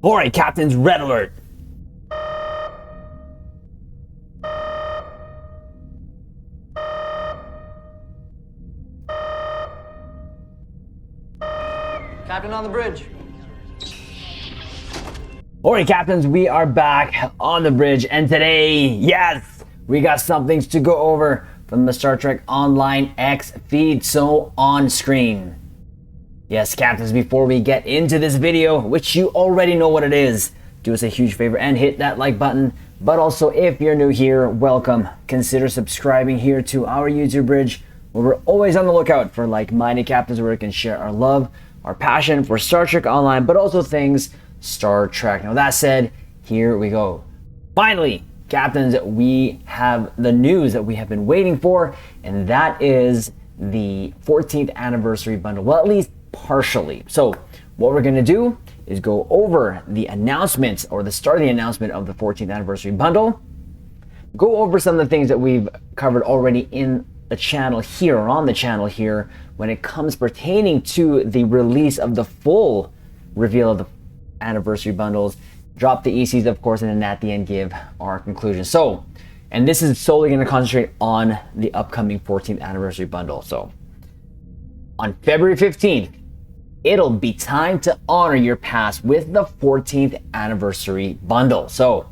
Alright, Captains, red alert. Captain on the bridge. Alright, Captains, we are back on the bridge, and today, yes, we got some things to go over from the Star Trek Online X feed, so on screen. Yes, Captains, before we get into this video, which you already know what it is, do us a huge favor and hit that like button. But also, if you're new here, welcome. Consider subscribing here to our YouTube bridge, where we're always on the lookout for like-minded Captains where we can share our love, our passion for Star Trek Online, but also things Star Trek. Now that said, here we go. Finally, Captains, we have the news that we have been waiting for, and that is the 14th anniversary bundle. Well, at least partially. So what we're going to do is go over the announcement, or the start of the announcement of the 14th anniversary bundle, go over some of the things that we've covered already in the channel here, or on the channel here, when it comes pertaining to the release of the full reveal of the anniversary bundles, drop the ECs, of course, and then at the end give our conclusion. So, and this is solely going to concentrate on the upcoming 14th anniversary bundle. So on February 15th, it'll be time to honor your past with the 14th anniversary bundle. So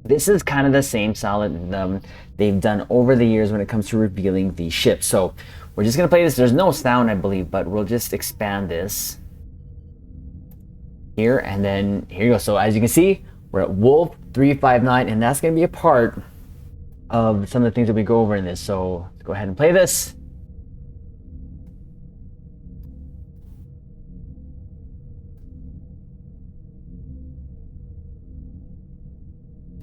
this is kind of the same style that they've done over the years when it comes to revealing the ships. So we're just going to play this. There's no sound, I believe, but we'll just expand this here, and then here you go. So as you can see, we're at Wolf 359, and that's going to be a part of some of the things that we go over in this. So let's go ahead and play this.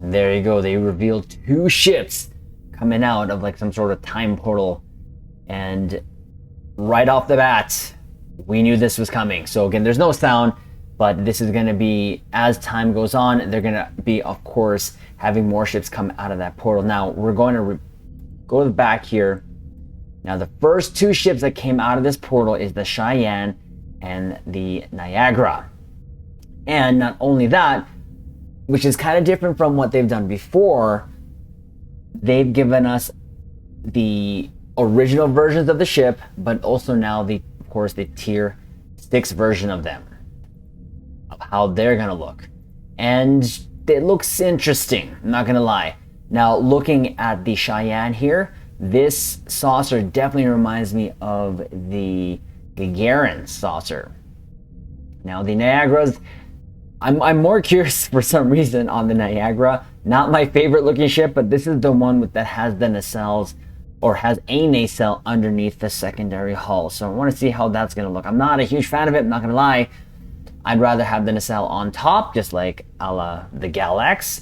And there you go. They revealed two ships coming out of like some sort of time portal, and right off the bat, we knew this was coming. So again, there's no sound, but this is going to be, as time goes on, they're going to be, of course, having more ships come out of that portal. Now, we're going to go to the back here. Now, the first two ships that came out of this portal is the Cheyenne and the Niagara. And not only that, which is kind of different from what they've done before, they've given us the original versions of the ship, but also now, of course, the Tier 6 version of them, of how they're gonna look. And it looks interesting, I'm not gonna lie. Now, looking at the Cheyenne here, this saucer definitely reminds me of the Gagarin saucer. Now, the Niagara's, I'm more curious for some reason on the Niagara. Not my favorite looking ship, but this is the one that has the nacelles, or has a nacelle underneath the secondary hull. So I want to see how that's going to look. I'm not a huge fan of it, I'm not going to lie. I'd rather have the nacelle on top, just like a la the Galax,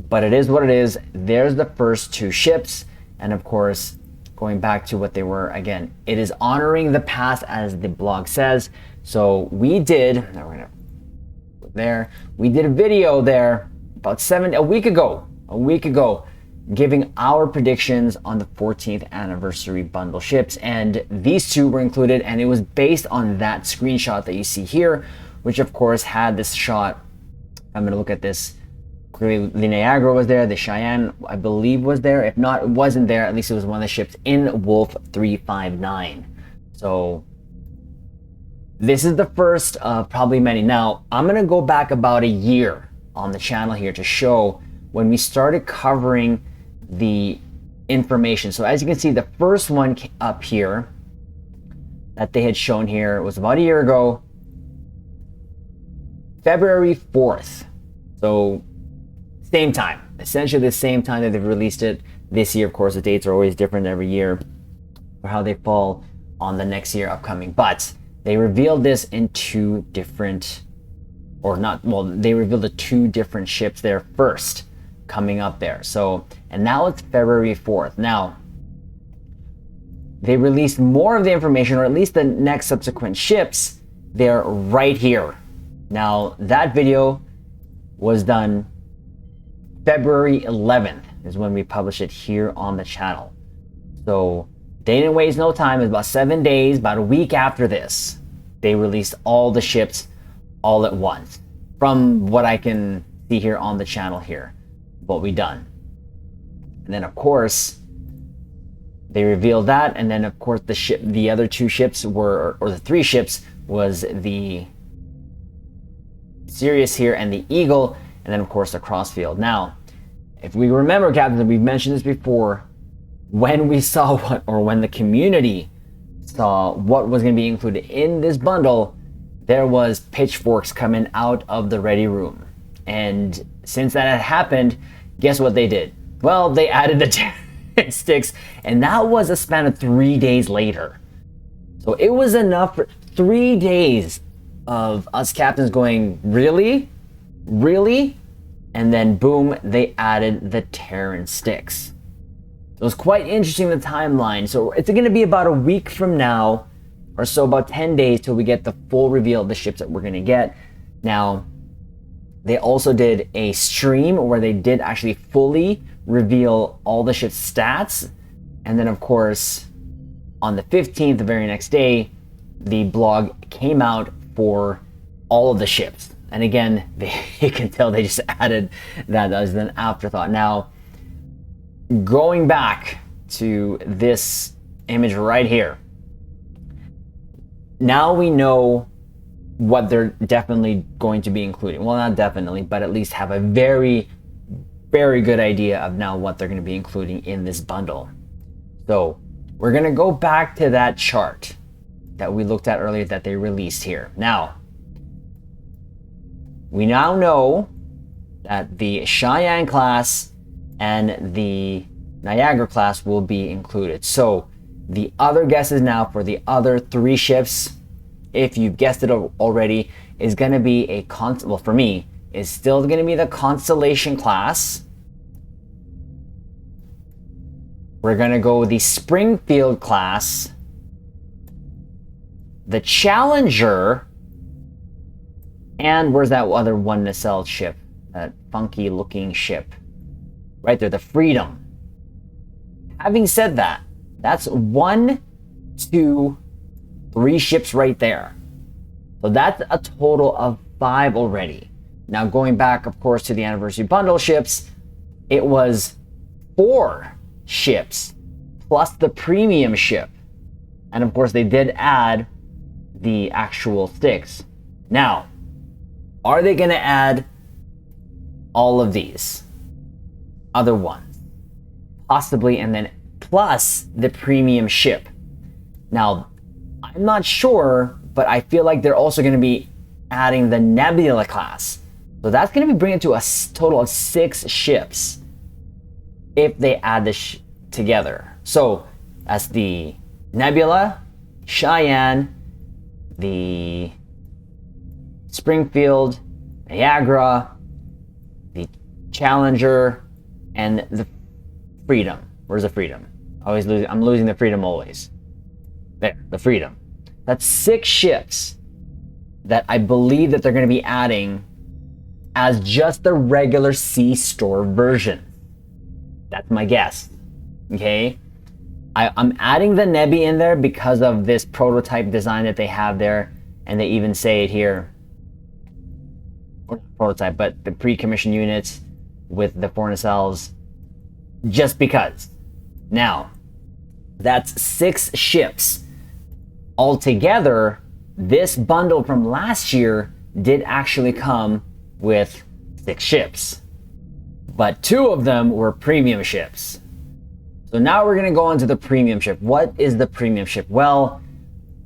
but it is what it is. There's the first two ships, and of course, going back to what they were, again, it is honoring the past, as the blog says. So we did, now we're gonna go there, we did a video there about a week ago, giving our predictions on the 14th anniversary bundle ships, and these two were included, and it was based on that screenshot that you see here, which of course had this shot. I'm going to look at this. Clearly, the Niagara was there, the Cheyenne, I believe, was there. If not, it wasn't there. At least it was one of the ships in Wolf 359. So this is the first of probably many. Now, I'm going to go back about a year on the channel here to show when we started covering the information. So as you can see, the first one up here that they had shown here was about a year ago, February 4th. So same time, essentially the same time that they've released it this year. Of course, the dates are always different every year for how they fall on the next year upcoming. But they revealed this in two different, or not, well, they revealed the two different ships there first coming up there. So, and now it's February 4th. Now, they released more of the information, or at least the next subsequent ships, they're right here. Now, that video was done February 11th is when we published it here on the channel. So they didn't waste no time. It was about 7 days, about a week after this, they released all the ships all at once. from what I can see here on the channel here, what we done. And then of course, they revealed that, and then of course the other two ships were, or the three ships, was the Sirius here and the Eagle, and then of course the Crossfield. Now, if we remember, Captain, we've mentioned this before, when we saw what, or when the community saw what was going to be included in this bundle, there was pitchforks coming out of the ready room. And since that had happened, guess what they did? Well, they added the sticks, and that was a span of 3 days later. So it was enough for 3 days of us captains going, really? Really? And then boom, they added the Terran sticks. It was quite interesting, the timeline. So it's going to be about a week from now, or so, about 10 days till we get the full reveal of the ships that we're going to get. Now, they also did a stream where they did actually fully reveal all the ship's stats. And then of course, on the 15th, the very next day, the blog came out for all of the ships. And again, you can tell they just added that as an afterthought. Now, going back to this image right here, now we know what they're definitely going to be including. Well, not definitely, but at least have a very, very good idea of now what they're going to be including in this bundle. So we're going to go back to that chart that we looked at earlier that they released here. Now, we now know that the Cheyenne class and the Niagara class will be included. So the other guesses now for the other three ships, if you've guessed it already, is going to be a well, for me, is still going to be the Constellation class. We're going to go with the Springfield class, the Challenger, and where's that other one nacelle ship? That funky looking ship. Right there, the Freedom. Having said that, that's 1, 2, 3 ships right there. So that's a total of 5 already. Now going back, of course, to the Anniversary Bundle ships, it was 4 ships plus the premium ship. And of course, they did add the actual sticks. Now, are they going to add all of these other ones? Possibly, and then plus the premium ship. Now, I'm not sure, but I feel like they're also going to be adding the Nebula class. So that's going to be bringing it to a total of 6 ships if they add this together. So that's the Nebula, Cheyenne, the Springfield, Niagara, the Challenger, and the Freedom. Where's the Freedom? I'm losing the Freedom always. There, the Freedom. That's 6 ships that I believe that they're going to be adding as just the regular C-Store version. That's my guess. Okay? I'm adding the Nebi in there because of this prototype design that they have there, and they even say it here. Or not prototype, but the pre-commissioned units with the 4 nacelles. Just because. Now, that's 6 ships. Altogether, this bundle from last year did actually come with 6 ships. But 2 of them were premium ships. So now we're going to go into the premium ship. What is the premium ship? Well,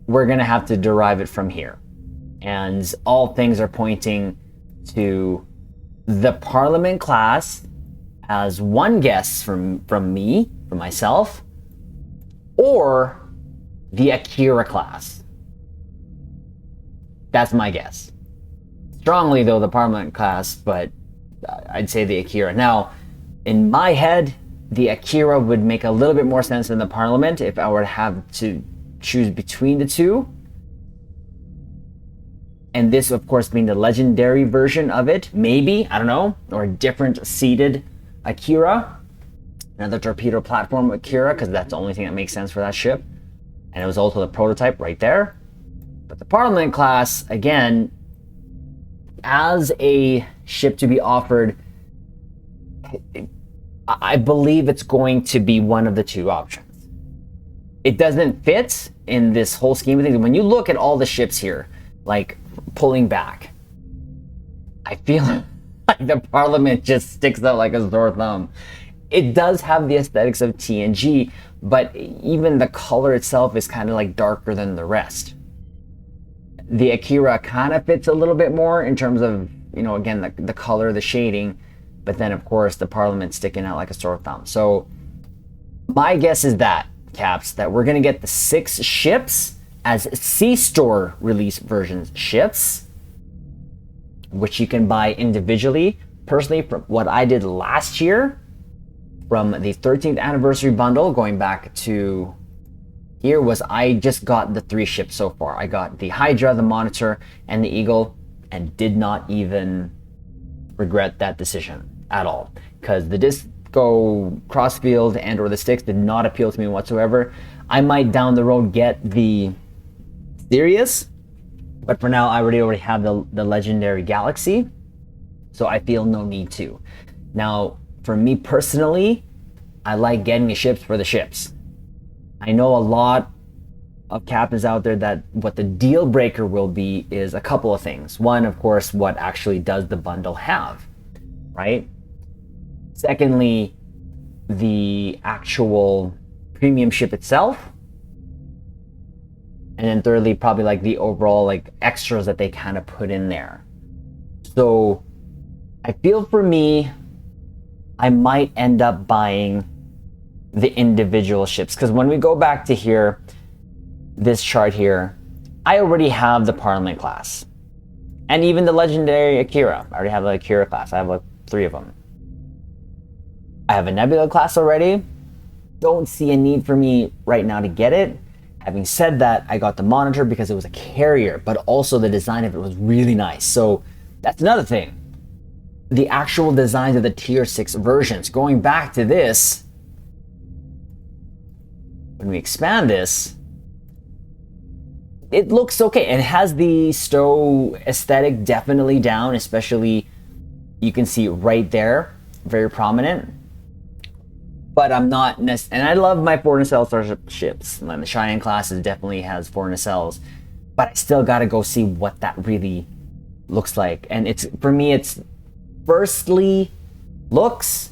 we're going to have to derive it from here. And all things are pointing to the Parliament class as one guess from myself, or the Akira class. That's my guess. Strongly though, the Parliament class, but I'd say the Akira. Now, in my head, the Akira would make a little bit more sense than the Parliament if I were to have to choose between the two. And this, of course, being the legendary version of it, maybe, I don't know, or a different seated Akira. Another torpedo platform Akira, because that's the only thing that makes sense for that ship. And it was also the prototype right there. But the Parliament class, again, as a ship to be offered, I believe it's going to be one of the two options. It doesn't fit in this whole scheme of things. When you look at all the ships here, like pulling back, I feel like the Parliament just sticks out like a sore thumb. It does have the aesthetics of TNG, but even the color itself is kind of like darker than the rest. The Akira kind of fits a little bit more in terms of, you know, again, the color, the shading, but then of course the Parliament sticking out like a sore thumb. So my guess is that, Caps, that we're going to get the 6 ships as C-Store release versions ships, which you can buy individually. Personally, from what I did last year, from the 13th anniversary bundle going back to here, was I just got the 3 ships so far. I got the Hydra, the Monitor, and the Eagle, and did not even regret that decision at all, because the Disco Crossfield and or the Styx did not appeal to me whatsoever. I might down the road get the Sirius, but for now I already have the Legendary Galaxy, so I feel no need to. Now, for me personally, I like getting the ships for the ships. I know a lot of captains out there that what the deal breaker will be is a couple of things. One, of course, what actually does the bundle have, right? Secondly, the actual premium ship itself. And then thirdly, probably like the overall like extras that they kind of put in there. So I feel for me, I might end up buying the individual ships, because when we go back to here, this chart here, I already have the Parliament class and even the Legendary Akira. I already have the Akira class. I have like 3 of them. I have a Nebula class already. Don't see a need for me right now to get it. Having said that, I got the Monitor because it was a carrier, but also the design of it was really nice. So that's another thing. The actual designs of the tier 6 versions, going back to this, when we expand this, it looks okay. It has the Stowe aesthetic definitely down, especially you can see right there, very prominent. But I'm not, and I love my 4 nacelle starship ships. And the Cheyenne class definitely has 4 nacelles, but I still gotta go see what that really looks like. And it's, for me, it's firstly looks,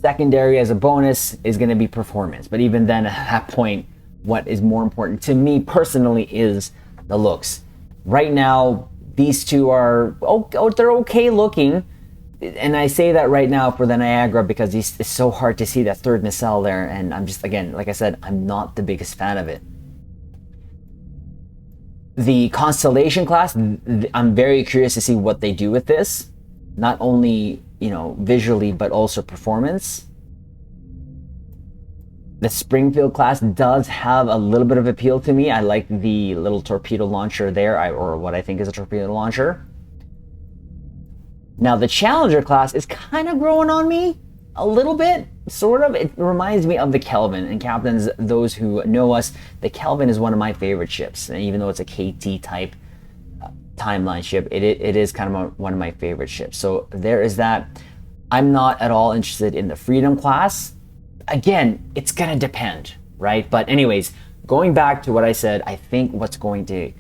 secondary as a bonus is gonna be performance. But even then, at that point, what is more important to me personally is the looks. Right now, these two are, they're okay looking. And I say that right now for the Niagara because it's so hard to see that 3rd nacelle there, and I'm just, again, like I said, I'm not the biggest fan of it. The Constellation class, I'm very curious to see what they do with this, not only, you know, visually but also performance. The Springfield class does have a little bit of appeal to me. I like the little torpedo launcher there, or what I think is a torpedo launcher. Now the Challenger class is kind of growing on me a little bit, sort of. It reminds me of the Kelvin, and captains, those who know us, the Kelvin is one of my favorite ships. And even though it's a KT type timeline ship, it is kind of one of my favorite ships. So there is that. I'm not at all interested in the Freedom class. Again, it's gonna depend, right? But anyways, going back to what I said, I think what's going to,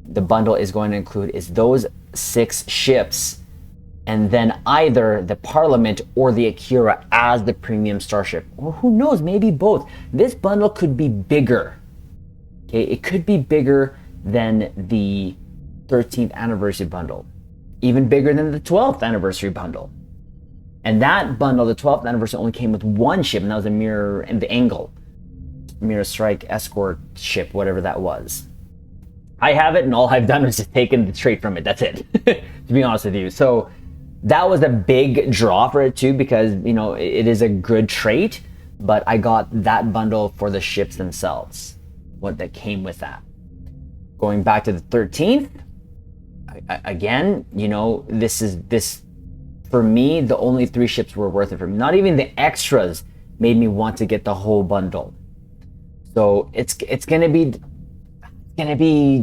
the bundle is going to include is those 6 ships, and then either the Parliament or the Akira as the premium starship. Or who knows, maybe both. This bundle could be bigger. Okay, it could be bigger than the 13th anniversary bundle. Even bigger than the 12th anniversary bundle. And that bundle, the 12th anniversary, only came with 1 ship, and that was the Mirror and the Angle. Mirror Strike Escort ship, whatever that was. I have it, and all I've done is just taken the trait from it. That's it, to be honest with you. So that was a big draw for it too, because, you know, it is a good trait, but I got that bundle for the ships themselves, what that came with that. Going back to the 13th, again, you know, this for me, the only 3 ships were worth it for me. Not even the extras made me want to get the whole bundle. So it's gonna be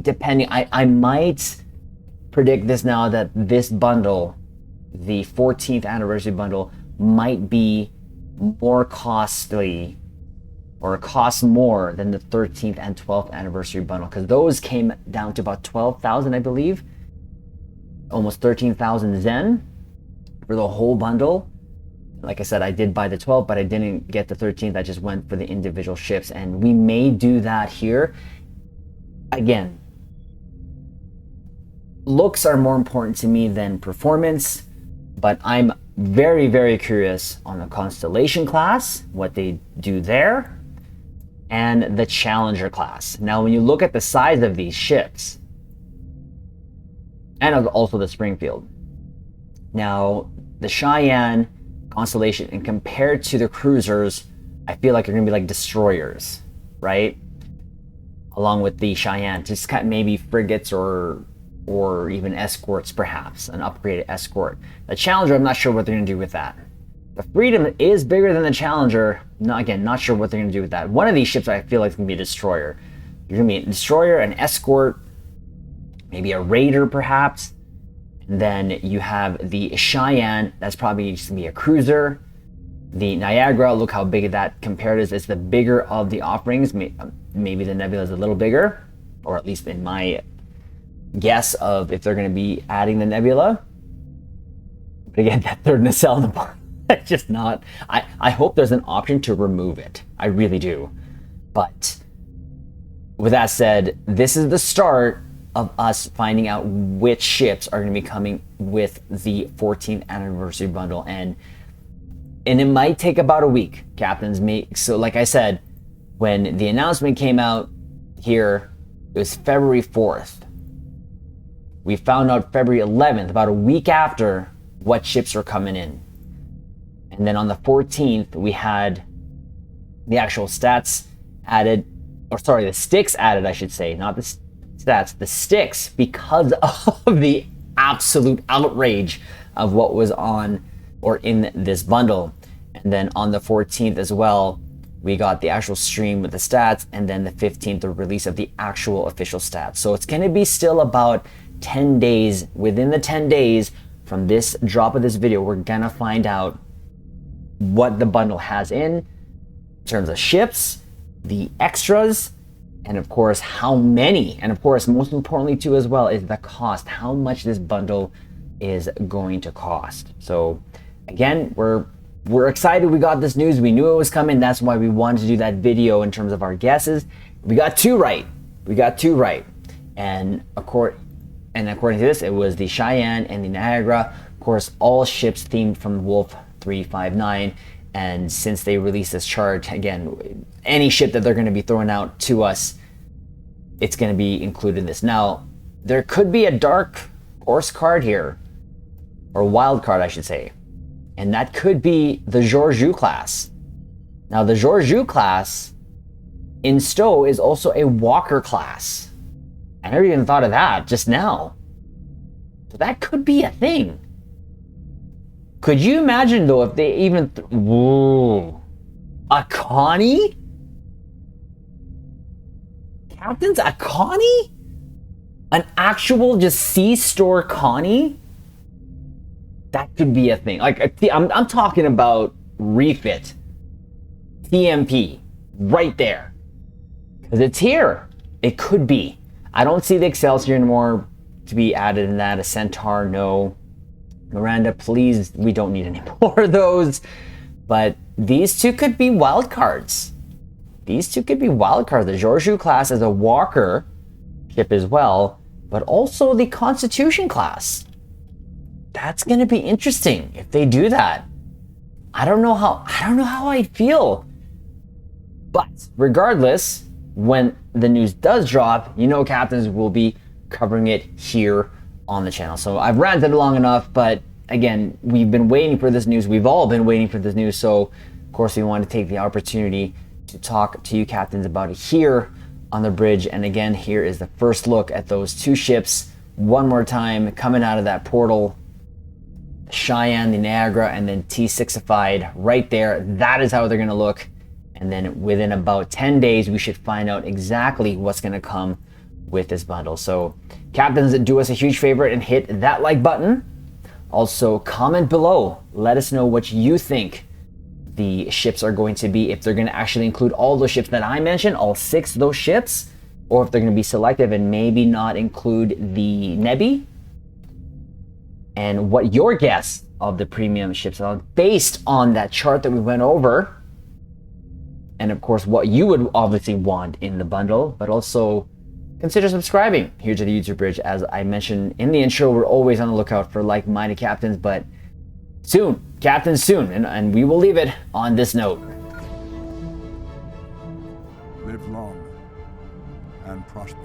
depending. I might predict this now that this bundle, the 14th anniversary bundle, might be more costly or cost more than the 13th and 12th anniversary bundle, because those came down to about 12,000, I believe, almost 13,000 Zen for the whole bundle. Like I said, I did buy the 12th, but I didn't get the 13th. I just went for the individual ships, and we may do that here. Again, looks are more important to me than performance, but I'm very, very curious on the Constellation class, what they do there, and the Challenger class. Now, when you look at the size of these ships, and also the Springfield, now the Cheyenne, Constellation, and compared to the cruisers, I feel like they're gonna be like destroyers, right? Along with the Cheyenne, just kind of maybe frigates or even escorts, perhaps an upgraded escort. The Challenger, I'm not sure what they're gonna do with that. The Freedom is bigger than the Challenger. Not sure what they're gonna do with that. One of these ships I feel like is gonna be a destroyer. You're gonna be a destroyer, an escort, maybe a raider, perhaps. And then you have the Cheyenne, that's probably just gonna be a cruiser. The Niagara, look how big that compared is. It's the bigger of the offerings. Maybe the Nebula is a little bigger, or at least in my guess of if they're gonna be adding the Nebula. But again, that third nacelle in the bottom, it's just not, I hope there's an option to remove it. I really do. But with that said, this is the start of us finding out which ships are going to be coming with the 14th anniversary bundle, and it might take about a week, captains. So like I said, when the announcement came out here, it was February 4th. We found out February 11th, about a week after, what ships are coming in. And then on the 14th, we had the actual stats added, or sorry, the sticks added, I should say, not the stats, the sticks, because of the absolute outrage of what was on or in this bundle. And then on the 14th as well, we got the actual stream with the stats, and then the 15th, the release of the actual official stats. So it's going to be still about 10 days. Within the 10 days from this drop of this video, we're going to find out what the bundle has in terms of ships, the extras, and of course how many, and of course most importantly too as well is the cost, how much this bundle is going to cost. So again, we're excited we got this news. We knew it was coming. That's why we wanted to do that video in terms of our guesses. We got two right. And according to this, it was the Cheyenne and the Niagara. Of course, all ships themed from Wolf 359. And since they released this chart, again, any ship that they're going to be throwing out to us, it's going to be included in this. Now, there could be a dark horse card here, or wild card, I should say. And that could be the Georgiou class. Now, the Georgiou class in Stowe is also a Walker class. I never even thought of that just now. So that could be a thing. Could you imagine though if they even whoa, a Connie? Captains, a Connie? An actual just C-store Connie? That could be a thing. Like I'm talking about refit, TMP, right there, because it's here. It could be. I don't see the Excelsior anymore to be added in that. A Centaur, no. Miranda, please, we don't need any more of those. But these two could be wild cards. The Georgiou class is a Walker ship as well, but also the Constitution class. That's gonna be interesting if they do that. I don't know how I feel. But regardless, when the news does drop, you know, captains will be covering it here on the channel. So I've ranted long enough, but again, we've been waiting for this news. We've all been waiting for this news. So of course we want to take the opportunity to talk to you captains about it here on the bridge. And again, here is the first look at those two ships one more time coming out of that portal. Cheyenne, the Niagara, and then T6ified right there. That is how they're going to look. And then within about 10 days, we should find out exactly what's going to come with this bundle. So captains, do us a huge favor and hit that like button. Also comment below, let us know what you think the ships are going to be, if they're going to actually include all those ships that I mentioned, all 6 of those ships, or if they're going to be selective and maybe not include the Nebi, and what your guess of the premium ships are based on that chart that we went over, and of course what you would obviously want in the bundle. But also consider subscribing here to the YouTube Bridge. As I mentioned in the intro, we're always on the lookout for like-minded captains, but soon, captains soon, and we will leave it on this note. Live long and prosper.